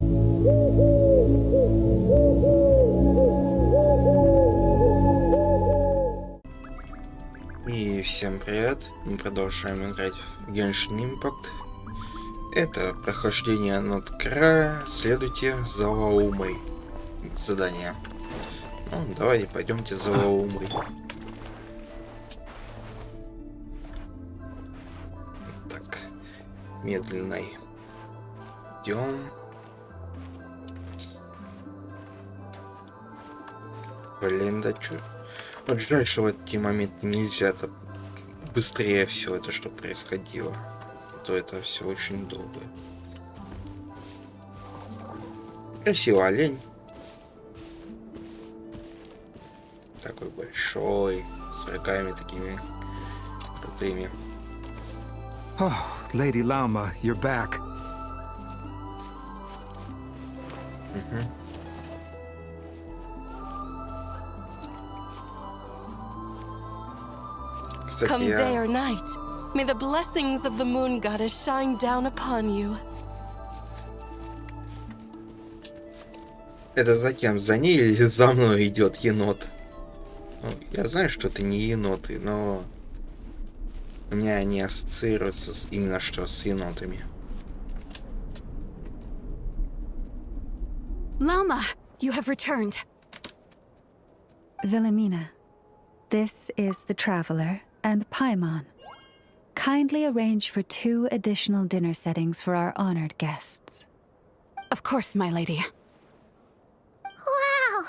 И всем привет! Мы продолжаем играть в Genshin Impact. Это прохождение Нод-Края. Следуйте за Лаумой. Задание. Ну, давайте пойдемте за Лаумой. Так, медленной. Идем. Блин, да чё? Вот жаль, что в эти моменты нельзя-то быстрее все это, что происходило. А то это все очень долго. Красивый олень. Такой большой, с рогами такими крутыми. Oh, Lady Lauma, you're back. Кстати, Come day or night, may the blessings of the moon goddess shine down upon you. Это за кем? За ней или за мной идет енот? Ну, я знаю, что это не еноты, но у меня они ассоциируются именно что с енотами. Lauma, you have returned. Wilhelmina, this is the Traveler and Paimon. Kindly arrange for 2 additional dinner settings for our honored guests. Of course, my lady. Wow!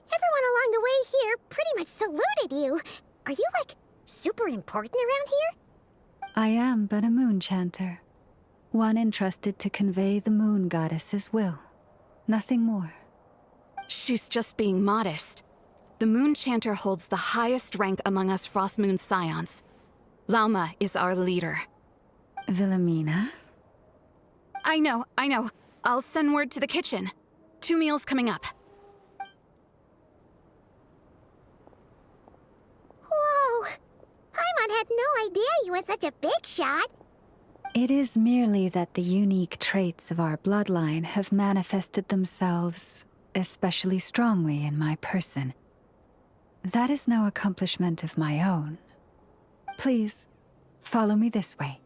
Everyone along the way here pretty much saluted you. Are you, like, super important around here? I am but a moon chanter, one entrusted to convey the moon goddess's will. Nothing more. She's just being modest. The moon chanter holds the highest rank among us Frost Moon Scions. Lauma is our leader. Wilhelmina? I know. I'll send word to the kitchen. 2 meals coming up. Whoa! Paimon had no idea you were such a big shot. It is merely that the unique traits of our bloodline have manifested themselves especially strongly in my person. That is no accomplishment of my own. Please, follow me this way.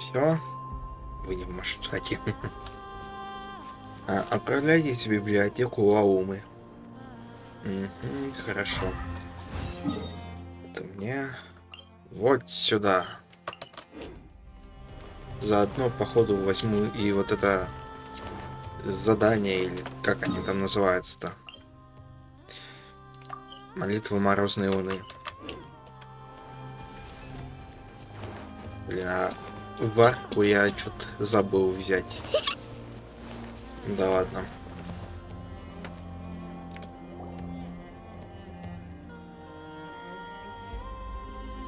Все. Выйдем в масштабе. Отправляйтесь в библиотеку Лаумы. Хорошо. Это мне вот сюда. Заодно, походу, возьму и вот это задание, или как они там называются-то. Молитва Морозной Луны. Блин, а варку я что-то забыл взять. Да ладно.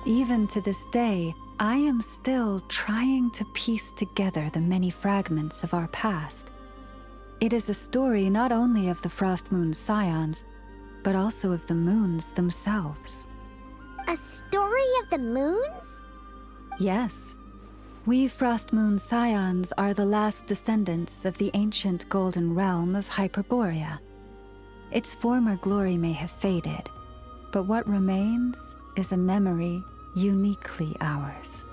Even to this day, I am still trying to piece together the many fragments of our past. It is a story not only of the Frost Moon Scions, but also of the moons themselves. A story of the moons? Yes. We Frost Moon Scions are the last descendants of the ancient golden realm of Hyperborea. Its former glory may have faded, but what remains is a memory uniquely ours.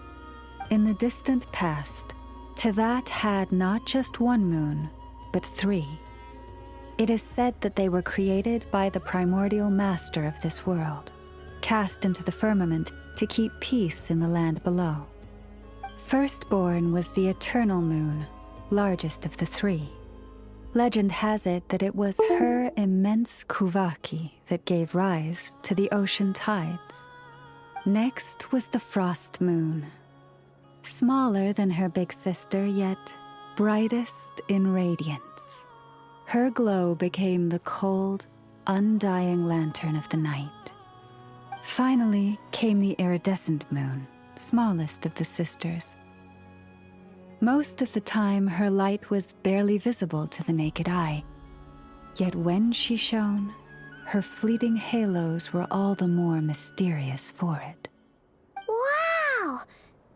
In the distant past, Tevat had not just 1 moon, but 3. It is said that they were created by the primordial master of this world, cast into the firmament to keep peace in the land below. Firstborn was the eternal moon, largest of the 3. Legend has it that it was her immense kuvaki that gave rise to the ocean tides. Next was the frost moon. Smaller than her big sister, yet brightest in radiance. Her glow became the cold, undying lantern of the night. Finally came the iridescent moon, smallest of the sisters. Most of the time, her light was barely visible to the naked eye. Yet when she shone, her fleeting halos were all the more mysterious for it. Wow!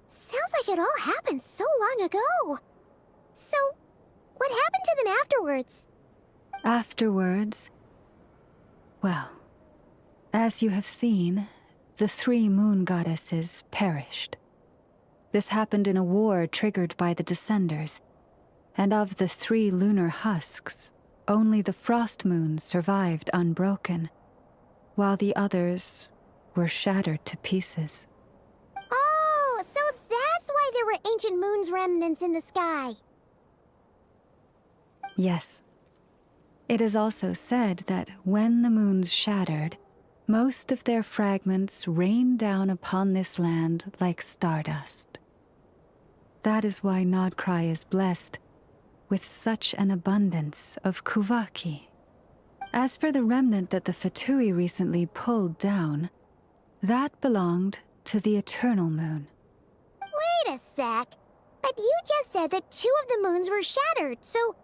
Sounds like it all happened so long ago. So, what happened to them afterwards? Afterwards, well, as you have seen, the 3 moon goddesses perished. This happened in a war triggered by the Descenders, and of the 3 lunar husks, only the frost moon survived unbroken, while the others were shattered to pieces. Oh, so that's why there were ancient moon's remnants in the sky. Yes. It is also said that when the moons shattered, most of their fragments rained down upon this land like stardust. That is why Nod-Krai is blessed with such an abundance of Kuvaki. As for the remnant that the Fatui recently pulled down, that belonged to the Eternal Moon. Wait a sec. But you just said that 2 of the moons were shattered, so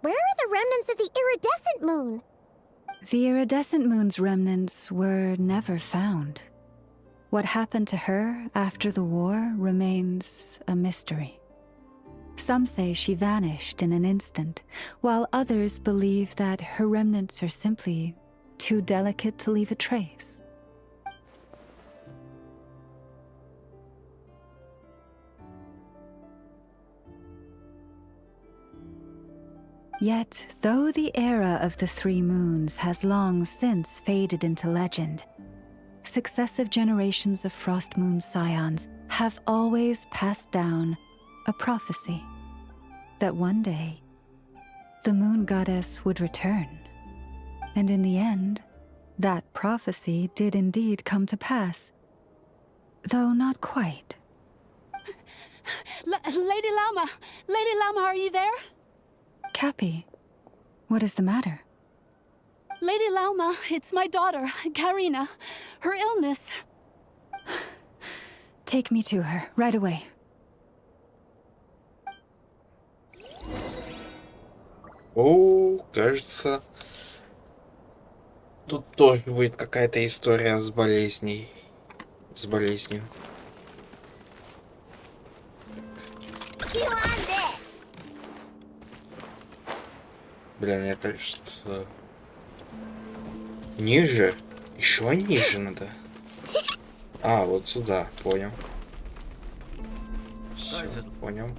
where are the remnants of the iridescent moon? The iridescent moon's remnants were never found. What happened to her after the war remains a mystery. Some say she vanished in an instant, while others believe that her remnants are simply too delicate to leave a trace. Yet, though the era of the 3 moons has long since faded into legend, successive generations of Frost Moon Scions have always passed down a prophecy that one day the moon goddess would return. And in the end, that prophecy did indeed come to pass, though not quite. Lady Lauma! Lady Lauma, are you there? Cappy, what is the matter? Lady Lauma, it's my daughter, Karina. Her illness. Take me to her, right away. О, кажется, тут тоже будет какая-то история с болезнью. You on this? Блин, мне кажется... Ниже? Еще ниже надо. А, вот сюда, понял. Все, понял.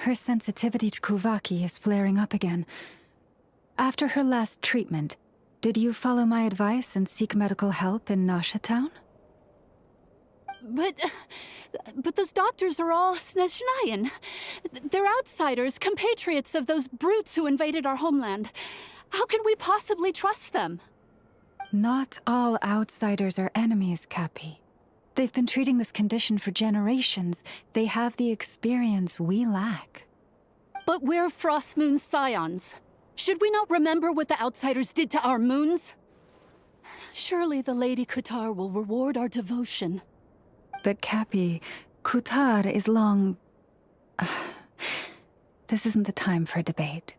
Her sensitivity to Kuvaki is flaring up again. After her last treatment, did you follow my advice and seek medical help in Nasha Town? But those doctors are all Snezhnayan. They're outsiders, compatriots of those brutes who invaded our homeland. How can we possibly trust them? Not all outsiders are enemies, Cappy. They've been treating this condition for generations. They have the experience we lack. But we're Frost Moon Scions. Should we not remember what the outsiders did to our moons? Surely the Lady Kutar will reward our devotion. But Cappy, Kutar is long... This isn't the time for a debate.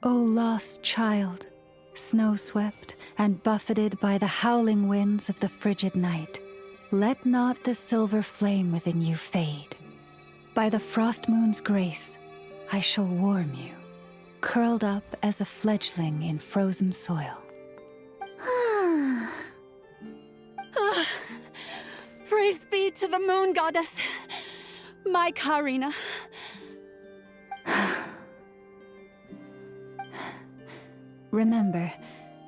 O lost child, snow-swept and buffeted by the howling winds of the frigid night, let not the silver flame within you fade. By the frost moon's grace, I shall warm you, curled up as a fledgling in frozen soil. Praise be to the moon goddess, my Karina. Remember,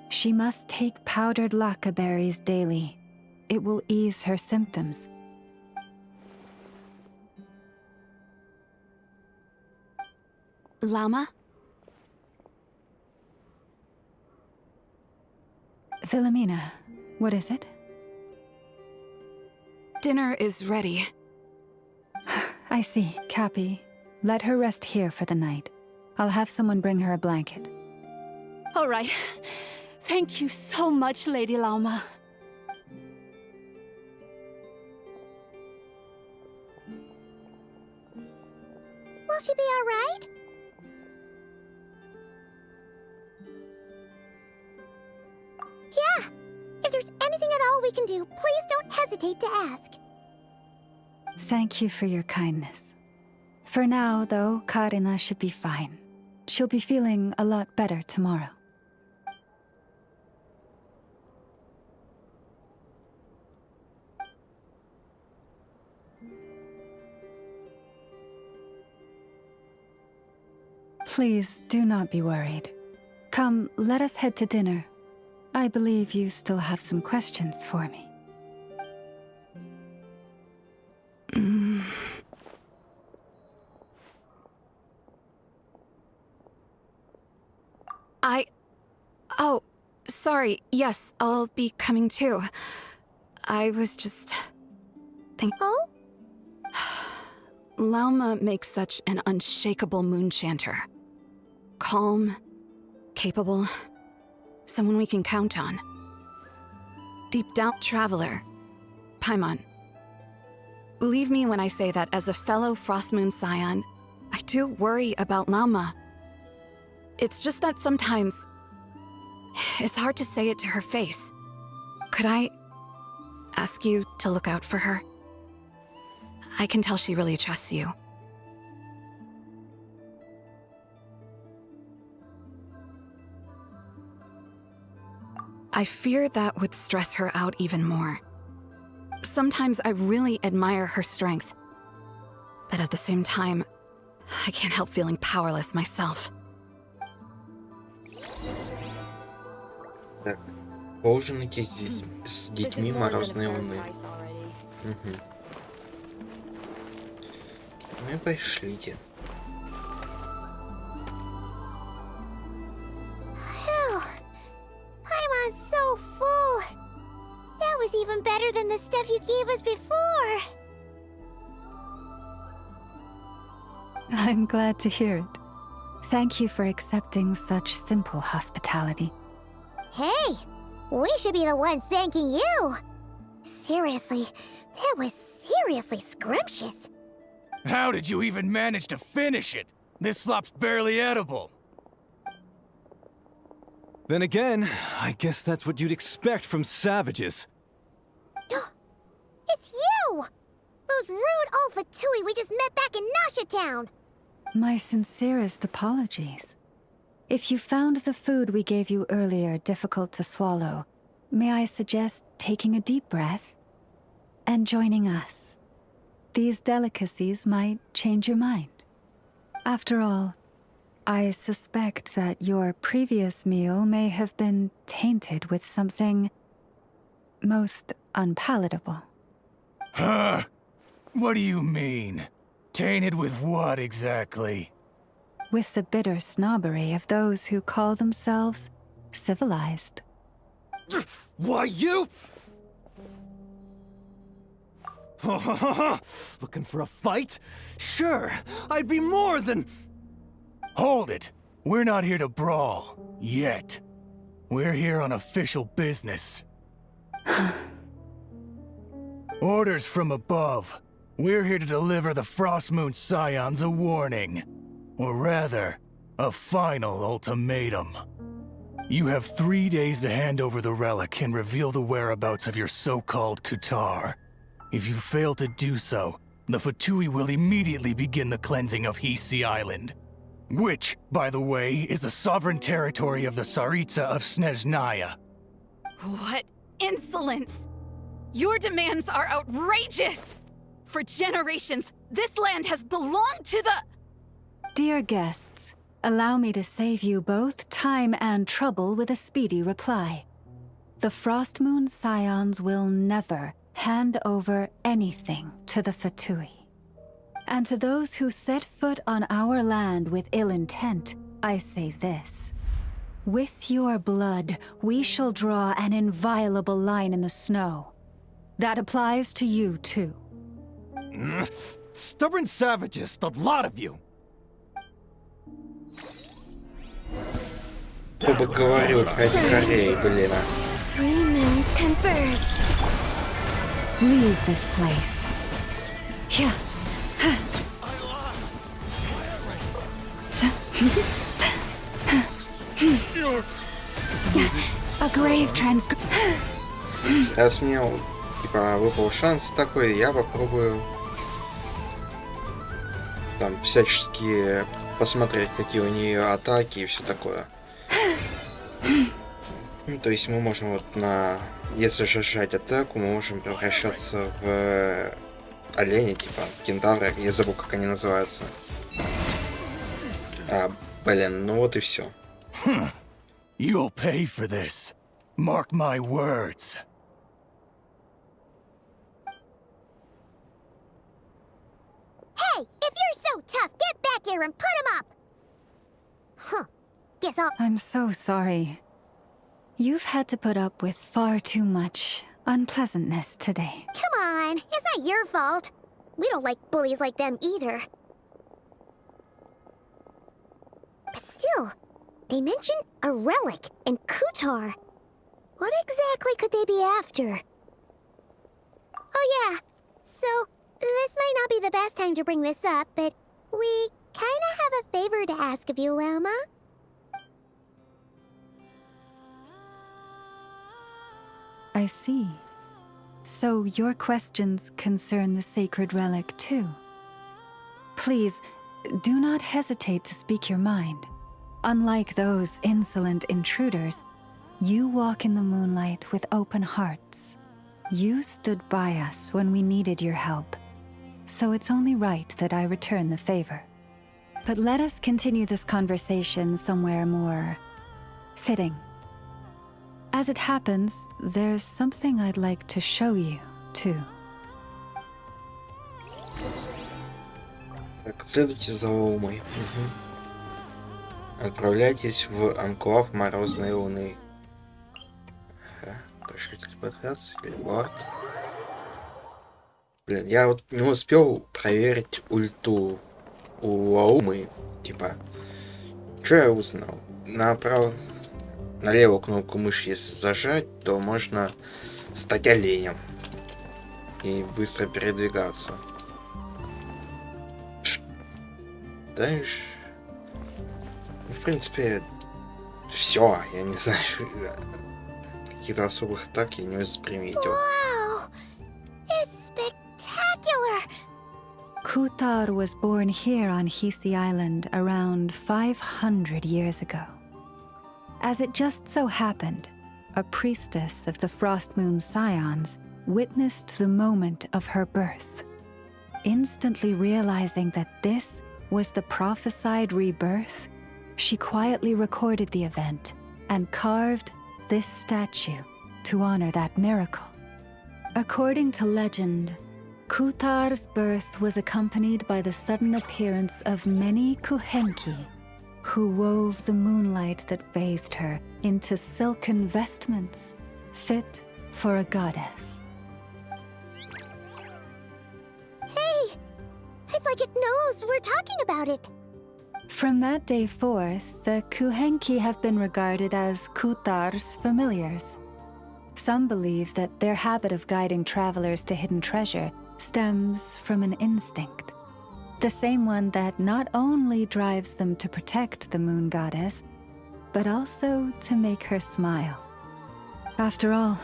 she must take powdered laka berries daily. It will ease her symptoms. Lama? Philomena, what is it? Dinner is ready. I see, Cappy. Let her rest here for the night. I'll have someone bring her a blanket. All right. Thank you so much, Lady Lauma. Will she be alright? Yeah. If there's anything at all we can do, please don't hesitate to ask. Thank you for your kindness. For now, though, Karina should be fine. She'll be feeling a lot better tomorrow. Please do not be worried. Come, let us head to dinner. I believe you still have some questions for me. Oh, sorry. Yes, I'll be coming too. I was just... Oh? Lauma makes such an unshakable moon chanter. Calm, capable, someone we can count on. Deep-down traveler. Paimon. Believe me when I say that as a fellow Frostmoon Scion, I do worry about Lauma. It's just that sometimes... it's hard to say it to her face. Could I ask you to look out for her? I can tell she really trusts you. I fear that would stress her out even more. Sometimes I really admire her strength. But at the same time, I can't help feeling powerless myself. Так, поужинайте здесь с детьми Морозной Луны. Угу. Ну и пришлите. Phew. Paimon's so full. That was even better than the stuff you gave us before. I'm glad to hear it. Thank you for accepting such simple hospitality. Hey, we should be the ones thanking you. Seriously, that was seriously scrumptious. How did you even manage to finish it? This slop's barely edible. Then again, I guess that's what you'd expect from savages. It's you! Those rude old Fatui we just met back in Nasha Town. My sincerest apologies. If you found the food we gave you earlier difficult to swallow, may I suggest taking a deep breath and joining us? These delicacies might change your mind. After all, I suspect that your previous meal may have been tainted with something most unpalatable. Huh? What do you mean? Tainted with what exactly? With the bitter snobbery of those who call themselves civilized. Why, you? Looking for a fight? Sure, I'd be more than... Hold it! We're not here to brawl. Yet. We're here on official business. Orders from above. We're here to deliver the Frostmoon Scions a warning. Or rather, a final ultimatum. You have 3 days to hand over the relic and reveal the whereabouts of your so-called Kutar. If you fail to do so, the Fatui will immediately begin the cleansing of Hisi Island. Which, by the way, is the sovereign territory of the Tsaritsa of Snezhnaya. What insolence! Your demands are outrageous! For generations, this land has belonged to the... Dear guests, allow me to save you both time and trouble with a speedy reply. The Frostmoon Scions will never hand over anything to the Fatui. And to those who set foot on our land with ill intent, I say this. With your blood, we shall draw an inviolable line in the snow. That applies to you, too. Stubborn savages, the lot of you! Оба говорю, опять Кореи, блин. Three moons converge. Leave this place. Yeah. A grave transgression. Раз мне, типа, выпал шанс такой, я попробую там всячески посмотреть, какие у нее атаки и все такое. Ну, то есть мы можем вот на... Если же сжать атаку, мы можем превращаться в оленя, типа кентавра, я забыл, как они называются. Блин, ну вот и все. You'll pay for this. Mark my words. Hey, if you're so tough, get back here and put him up! Huh. Guess I'll... I'm so sorry. You've had to put up with far too much unpleasantness today. Come on, it's not your fault. We don't like bullies like them either. But still, they mentioned a relic in Kutar. What exactly could they be after? Oh yeah, so this might not be the best time to bring this up, but we kinda have a favor to ask of you, Lama. I see. So your questions concern the sacred relic too. Please, do not hesitate to speak your mind. Unlike those insolent intruders, you walk in the moonlight with open hearts. You stood by us when we needed your help, so it's only right that I return the favor. But let us continue this conversation somewhere more fitting. As it happens, there's something I'd like to show you, too. Так, следуйте за Лаумой. Отправляйтесь в анклав Морозной Луны. Прошу телепортации, телепорт. Блин, я вот не успел проверить ульту у Лаумы. Типа, что я узнал? На левую кнопку мыши, если зажать, то можно стать оленем и быстро передвигаться. Дальше, в принципе, все. Я не знаю, каких-то особых атак я не восприметил. Wow! It's spectacular! Kutar was born here on Hisi Island around 500 years ago. As it just so happened, a priestess of the Frost Moon Scions witnessed the moment of her birth. Instantly realizing that this was the prophesied rebirth, she quietly recorded the event and carved this statue to honor that miracle. According to legend, Kutar's birth was accompanied by the sudden appearance of many Kuhenki, who wove the moonlight that bathed her into silken vestments fit for a goddess. Hey! It's like it knows we're talking about it. From that day forth, the Kuhenki have been regarded as Kutar's familiars. Some believe that their habit of guiding travelers to hidden treasure stems from an instinct. The same one that not only drives them to protect the moon goddess, but also to make her smile. After all,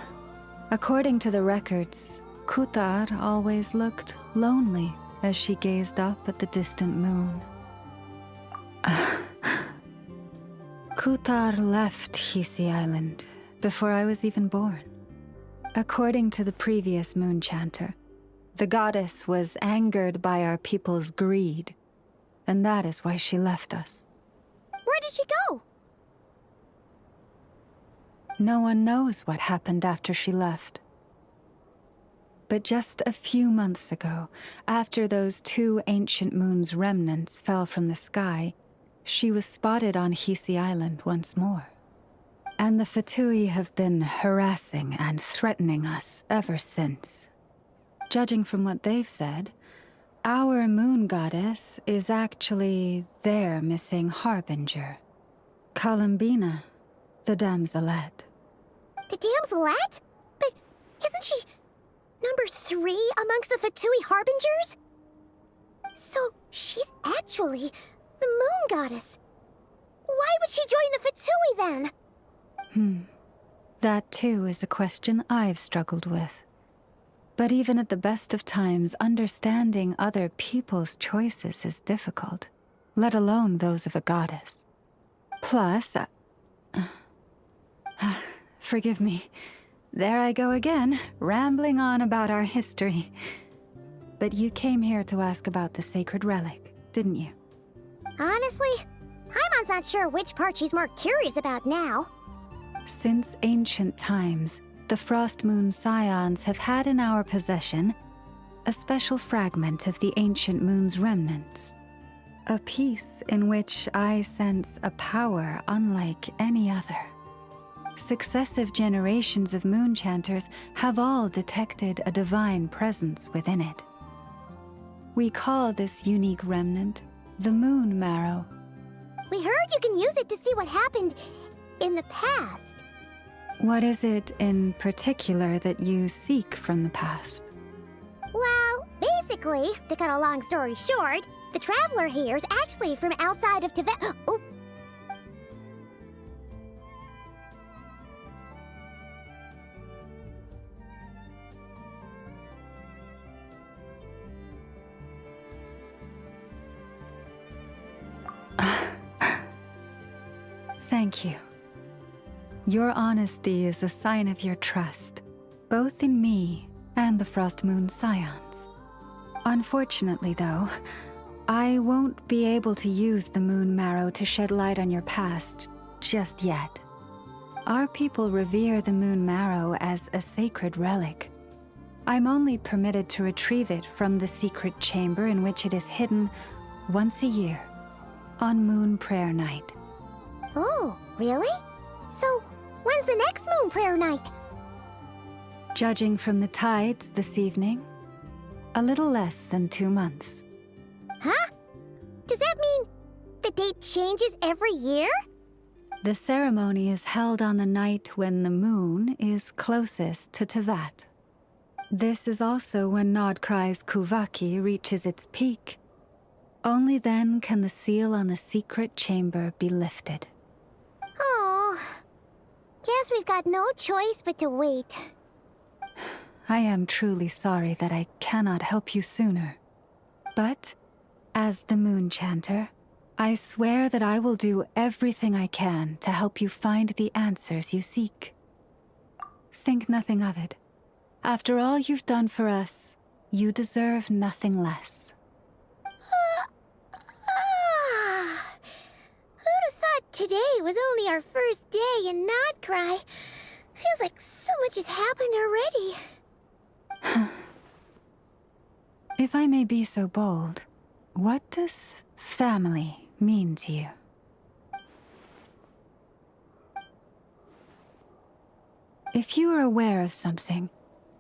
according to the records, Kutar always looked lonely as she gazed up at the distant moon. Kutar left Hisi Island before I was even born. According to the previous moon chanter, the goddess was angered by our people's greed, and that is why she left us. Where did she go? No one knows what happened after she left. But just a few months ago, after those 2 ancient moon's remnants fell from the sky, she was spotted on Hisi Island once more. And the Fatui have been harassing and threatening us ever since. Judging from what they've said, our moon goddess is actually their missing harbinger, Columbina, the damselette. The damselette? But isn't she number 3 amongst the Fatui Harbingers? So she's actually the moon goddess. Why would she join the Fatui then? That too is a question I've struggled with. But even at the best of times, understanding other people's choices is difficult, let alone those of a goddess. Plus, forgive me. There I go again, rambling on about our history. But you came here to ask about the sacred relic, didn't you? Honestly, Paimon's not sure which part she's more curious about now. Since ancient times, the Frost Moon Scions have had in our possession a special fragment of the ancient moon's remnants. A piece in which I sense a power unlike any other. Successive generations of moon chanters have all detected a divine presence within it. We call this unique remnant the Moon Marrow. We heard you can use it to see what happened in the past. What is it in particular that you seek from the past? Well, basically, to cut a long story short, the traveler here is actually from outside of Tibet. Oh. Thank you. Your honesty is a sign of your trust, both in me and the Frost Moon Scions. Unfortunately, though, I won't be able to use the Moon Marrow to shed light on your past just yet. Our people revere the Moon Marrow as a sacred relic. I'm only permitted to retrieve it from the secret chamber in which it is hidden once a year, on Moon Prayer Night. Oh, really? So, when's the next Moon Prayer Night? Judging from the tides this evening, a little less than 2 months. Huh? Does that mean the date changes every year? The ceremony is held on the night when the moon is closest to Tevat. This is also when Nod-Krai's Kuvaki reaches its peak. Only then can the seal on the secret chamber be lifted. Oh, guess we've got no choice but to wait. I am truly sorry that I cannot help you sooner. But, as the Moon Chanter, I swear that I will do everything I can to help you find the answers you seek. Think nothing of it. After all you've done for us, you deserve nothing less. Who'd have thought today was only our first day in Nod-Krai? Feels like so much has happened already. If I may be so bold, what does family mean to you? If you are aware of something,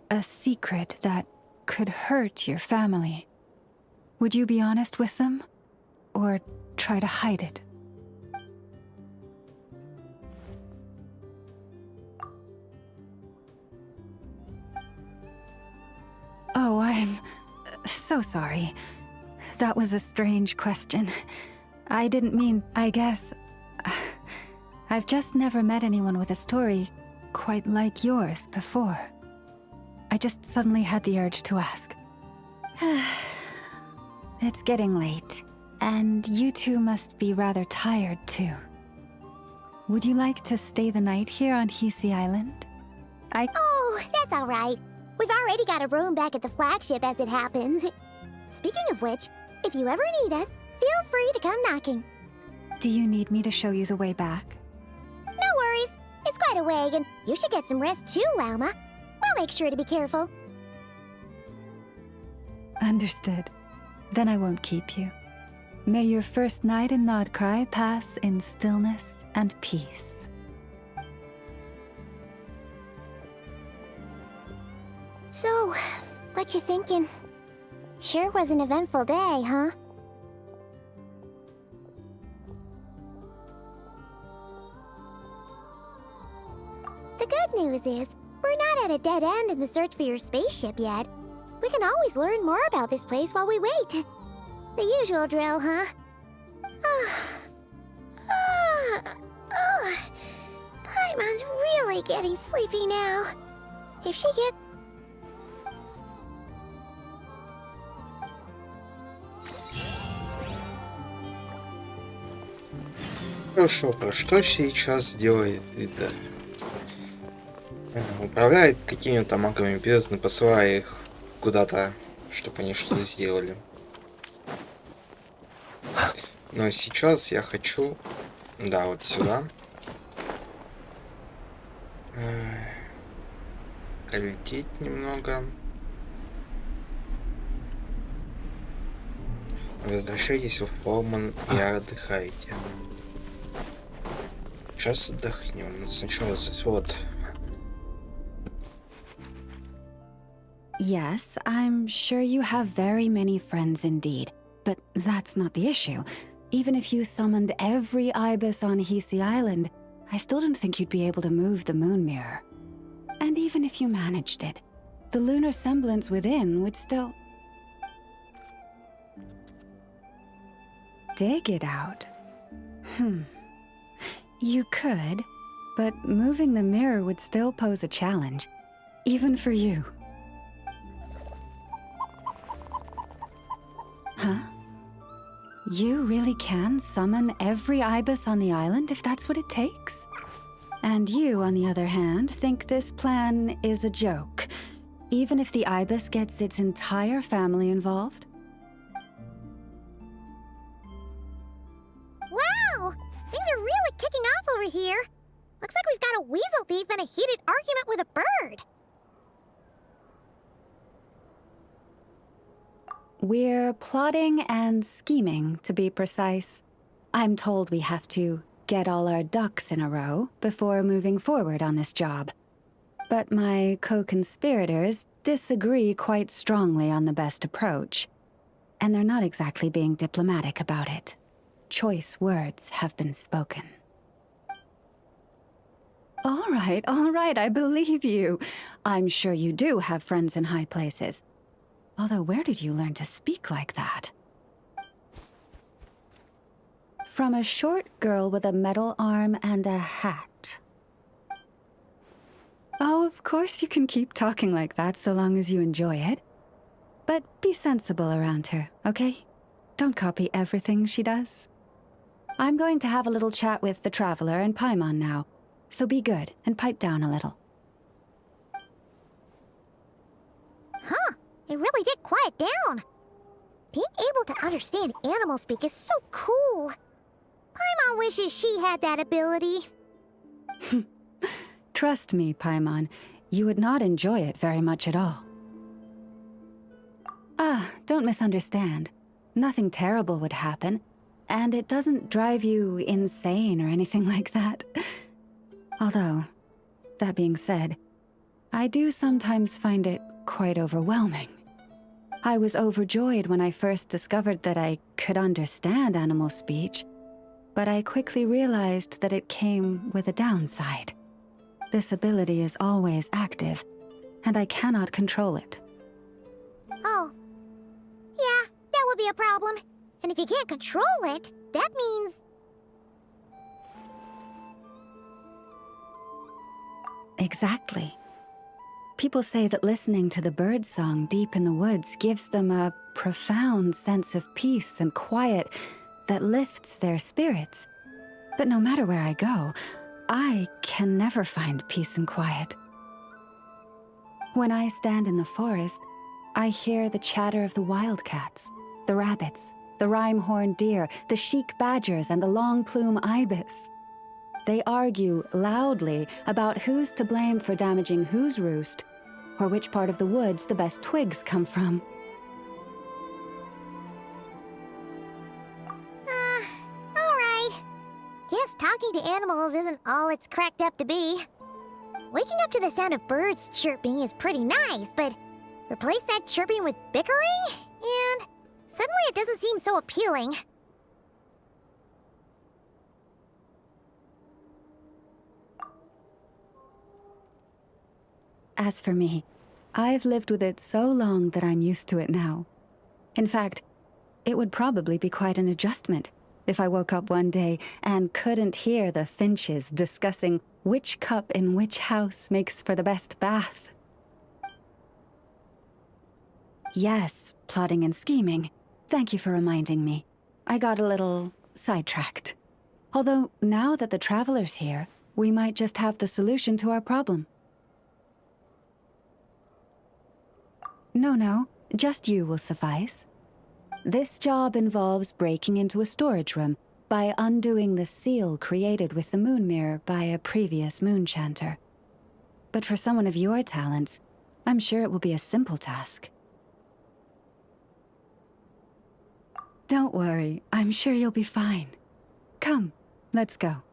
a secret that could hurt your family, would you be honest with them, or try to hide it? Oh, I'm so sorry. That was a strange question. I didn't mean, I guess... I've just never met anyone with a story quite like yours before. I just suddenly had the urge to ask. It's getting late, and you two must be rather tired too. Would you like to stay the night here on Hisi Island? Oh, that's all right. We've already got a room back at the flagship as it happens. Speaking of which, if you ever need us, feel free to come knocking. Do you need me to show you the way back? No worries. It's quite a way, and you should get some rest too, Lauma. We'll make sure to be careful. Understood. Then I won't keep you. May your first night in Nod-Krai pass in stillness and peace. So, what you thinking? Sure was an eventful day, huh? The good news is, we're not at a dead end in the search for your spaceship yet. We can always learn more about this place while we wait. The usual drill, huh? Paimon's really getting sleepy now. If she gets... Хорошо, про что сейчас делает Вида? Управляет какими-то магами бездны, посылая их куда-то, чтобы они что-то сделали. Но сейчас я хочу... Да, вот сюда. Пролететь немного. Возвращайтесь в Фолман и отдыхайте. Сейчас отдохнем. Сначала вот. Yes, I'm sure you have very many friends indeed. But that's not the issue. Even if you summoned every ibis on Hisi Island, I still don't think you'd be able to move the moon mirror. And even if you managed it, the lunar semblance within would still... dig it out. You could, but moving the mirror would still pose a challenge, even for you. Huh? You really can summon every ibis on the island if that's what it takes? And you, on the other hand, think this plan is a joke, even if the ibis gets its entire family involved? Wow! Things are really kicking off over here. Looks like we've got a weasel thief and a heated argument with a bird. We're plotting and scheming, to be precise. I'm told we have to get all our ducks in a row before moving forward on this job. But my co-conspirators disagree quite strongly on the best approach. And they're not exactly being diplomatic about it. Choice words have been spoken. All right, I believe you. I'm sure you do have friends in high places. Although, where did you learn to speak like that? From a short girl with a metal arm and a hat. Oh, of course you can keep talking like that so long as you enjoy it. But be sensible around her, okay? Don't copy everything she does. I'm going to have a little chat with the Traveler and Paimon now, so be good and pipe down a little. Huh, it really did quiet down. Being able to understand animal speak is so cool. Paimon wishes she had that ability. Trust me, Paimon, you would not enjoy it very much at all. Don't misunderstand. Nothing terrible would happen, and it doesn't drive you insane or anything like that. Although, that being said, I do sometimes find it quite overwhelming. I was overjoyed when I first discovered that I could understand animal speech, but I quickly realized that it came with a downside. This ability is always active, and I cannot control it. Oh. Yeah, that would be a problem. And if you can't control it, that means... Exactly. People say that listening to the bird song deep in the woods gives them a profound sense of peace and quiet that lifts their spirits. But no matter where I go, I can never find peace and quiet. When I stand in the forest, I hear the chatter of the wildcats, the rabbits, the rhyme-horned deer, the chic badgers, and the long-plume ibis. They argue loudly about who's to blame for damaging whose roost, or which part of the woods the best twigs come from. Alright. Guess talking to animals isn't all it's cracked up to be. Waking up to the sound of birds chirping is pretty nice, but replace that chirping with bickering, and suddenly it doesn't seem so appealing. As for me, I've lived with it so long that I'm used to it now. In fact, it would probably be quite an adjustment if I woke up one day and couldn't hear the finches discussing which cup in which house makes for the best bath. Yes, plotting and scheming. Thank you for reminding me. I got a little sidetracked. Although, now that the Traveler's here, we might just have the solution to our problem. No, just you will suffice. This job involves breaking into a storage room by undoing the seal created with the moon mirror by a previous moon chanter. But for someone of your talents, I'm sure it will be a simple task. Don't worry, I'm sure you'll be fine. Come, let's go.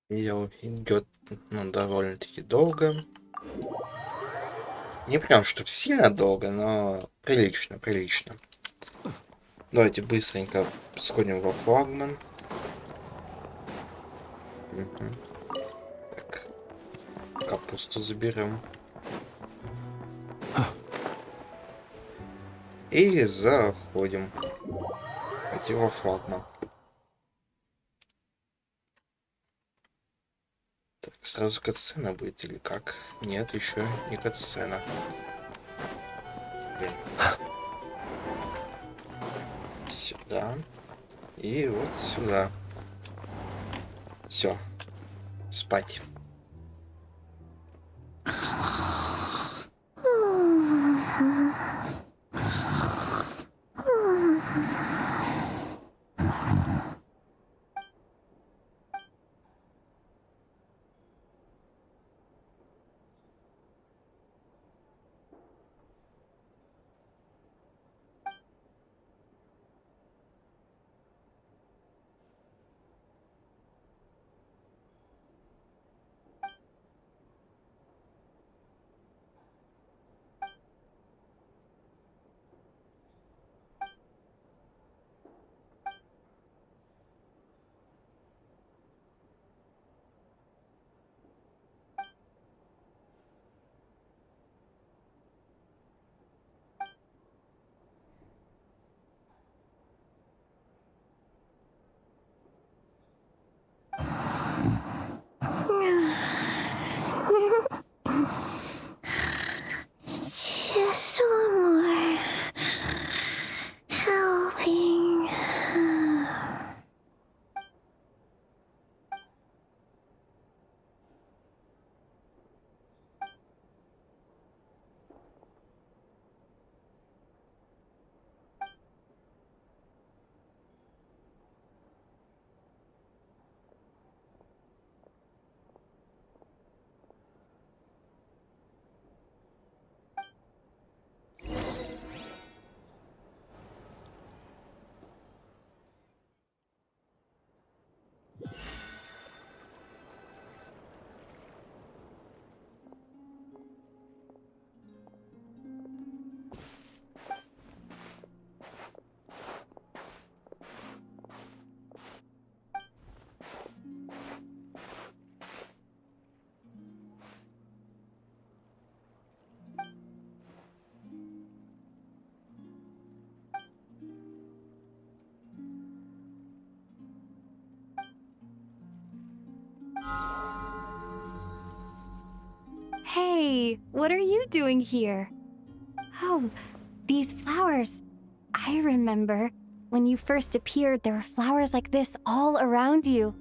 Видео идет, ну, довольно-таки долго. Не прям, чтоб сильно долго, но прилично. Давайте быстренько сходим во флагман. Так. Капусту заберем. И заходим. Идти во флагман. Так, сразу катсцена будет или как? Нет, еще не катсцена. Сюда. И вот сюда. Все. Спать. Just one more helping. Hey, what are you doing here? Oh, these flowers. I remember when you first appeared, there were flowers like this all around you.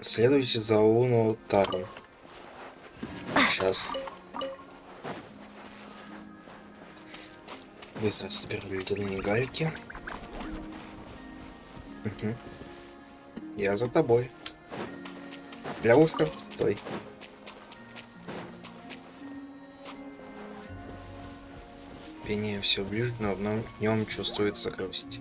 Следуйте за Луну Тару. Сейчас. Быстро соберу ледяные гальки. Угу. Я за тобой. Лягушка, стой. Пение все ближе, но в нем чувствуется грусть.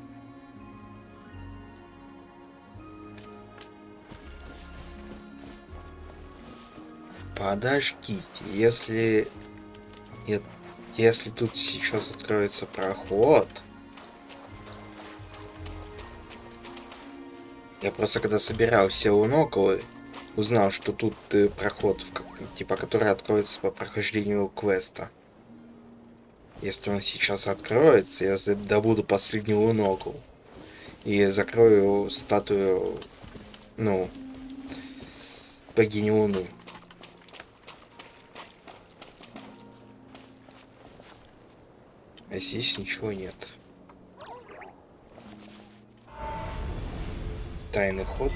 Подождите, если тут сейчас откроется проход... Я просто когда собирал все унокулы, узнал, что тут проход, типа, который откроется по прохождению квеста. Если он сейчас откроется, я добуду последний унокул. И закрою статую, ну, богини Луны. А здесь ничего нет. Тайный ход.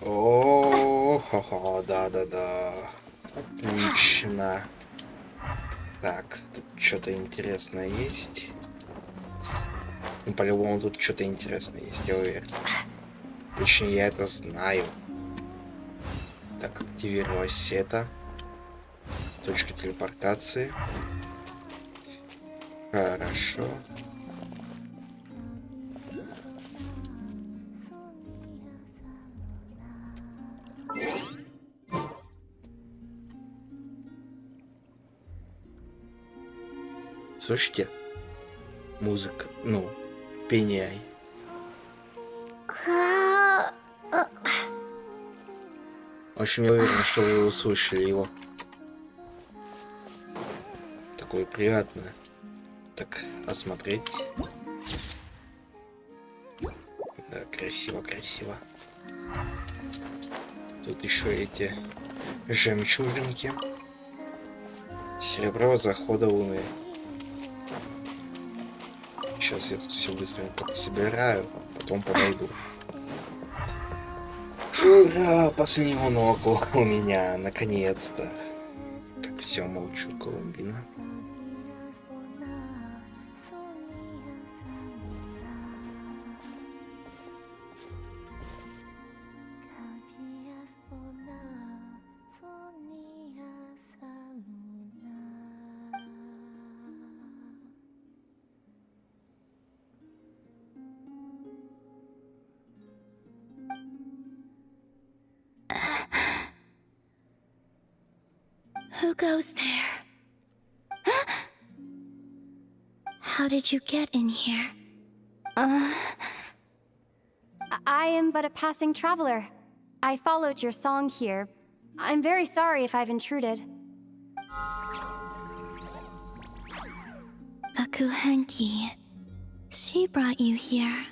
О, да-да-да. Отлично. Так, тут что-то интересное есть. Ну, по-любому тут что-то интересное есть, я уверен. Точнее, я это знаю. Так, активировалась это. Точка телепортации. Хорошо. Слышите? Музыка, ну, пение. В общем, я уверен, что вы услышали его. Такое приятное. Так, осмотреть. Да, красиво, красиво. Тут еще эти жемчужинки. Серебро захода Луны. Сейчас я тут все быстренько собираю, потом подойду. Ура! Последний монокул у меня, наконец-то. Так, все, молчу, Колумбина. Who goes there? How did you get in here? I am but a passing traveler. I followed your song here. I'm very sorry if I've intruded. The Kuhenki. She brought you here.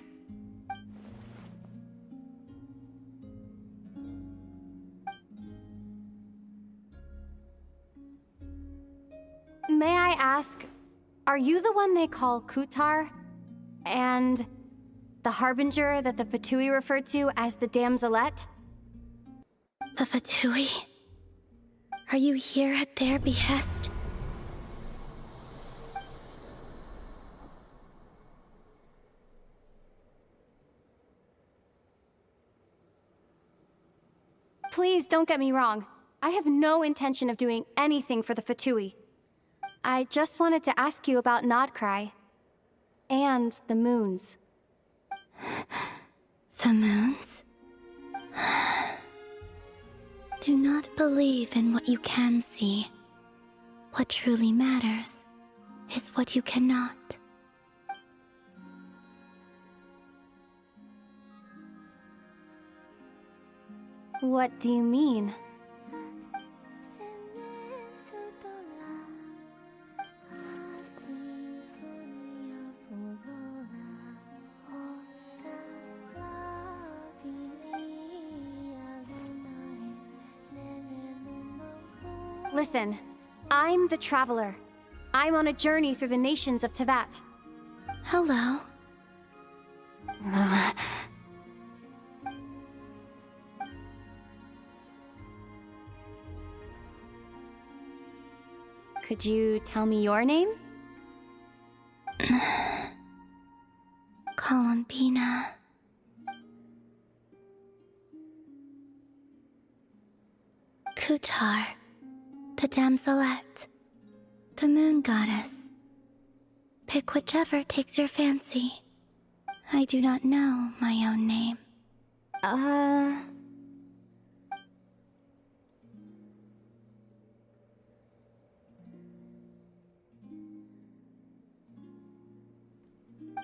May I ask, are you the one they call Kutar? And the harbinger that the Fatui referred to as the Damselette? The Fatui? Are you here at their behest? Please don't get me wrong. I have no intention of doing anything for the Fatui. I just wanted to ask you about Nod-Crai. And the moons. The moons? Do not believe in what you can see. What truly matters is what you cannot. What do you mean? Listen, I'm the Traveler. I'm on a journey through the nations of Teyvat. Hello. Could you tell me your name? Columbina. Kutar. The Damselette. The Moon Goddess. Pick whichever takes your fancy. I do not know my own name.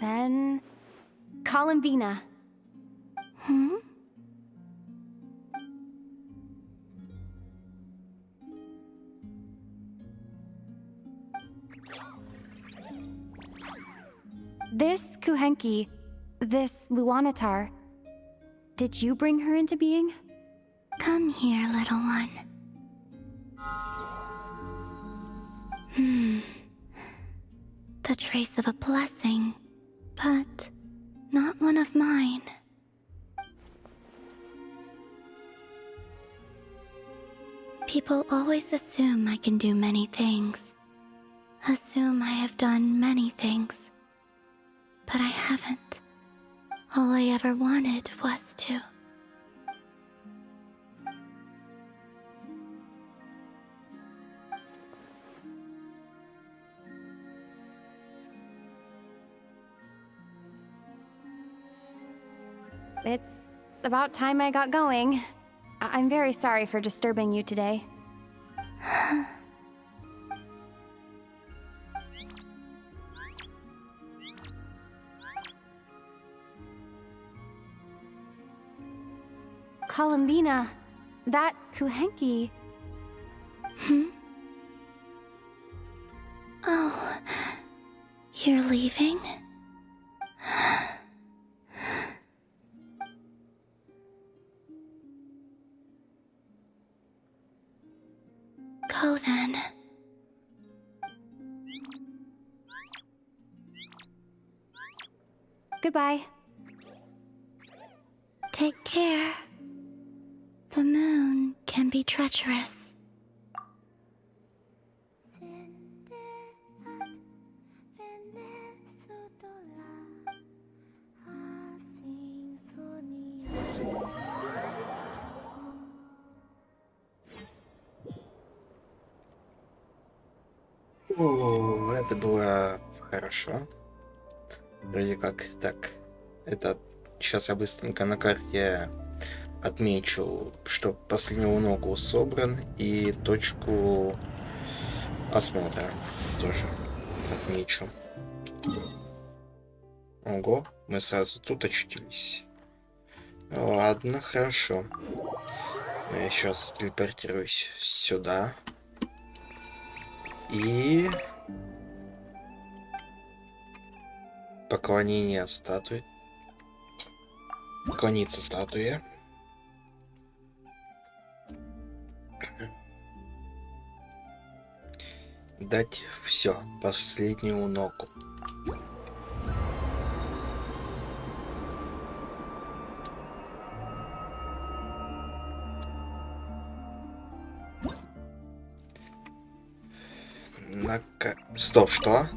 Then... Columbina. Hmm? This Kuhenki, this Luanatar, did you bring her into being? Come here, little one. The trace of a blessing, but not one of mine. People always assume I can do many things. Assume I have done many things. But I haven't. All I ever wanted was to. It's about time I got going. I'm very sorry for disturbing you today. Columbina, that Kuhenki... Oh, you're leaving? Go then. Goodbye. Take care. The moon can be treacherous. О, это было хорошо. Вроде как так. Это сейчас я быстренько на карте отмечу, что последнюю ногу собран, и точку осмотра тоже отмечу. Ого, мы сразу тут очутились. Ладно, хорошо. Я сейчас телепортируюсь сюда. И... поклонение статуи. Поклониться статуе. Дать все, последнюю ногу. Стоп, что?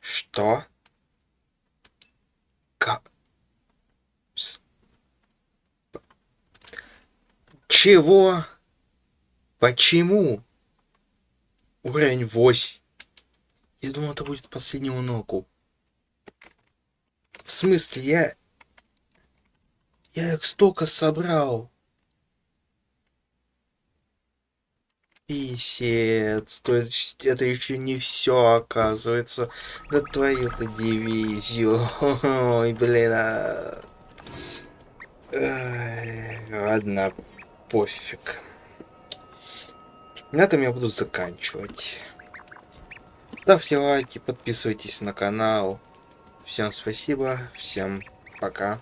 Что? Чего? Почему? Уровень 8. Я думал, это будет последнюю ногу. В смысле, я их столько собрал. Писец, то есть это еще не все, оказывается. Да твою-то дивизию. Ой, блин. Ладно, пофиг. На этом я буду заканчивать. Ставьте лайки, подписывайтесь на канал. Всем спасибо, всем пока.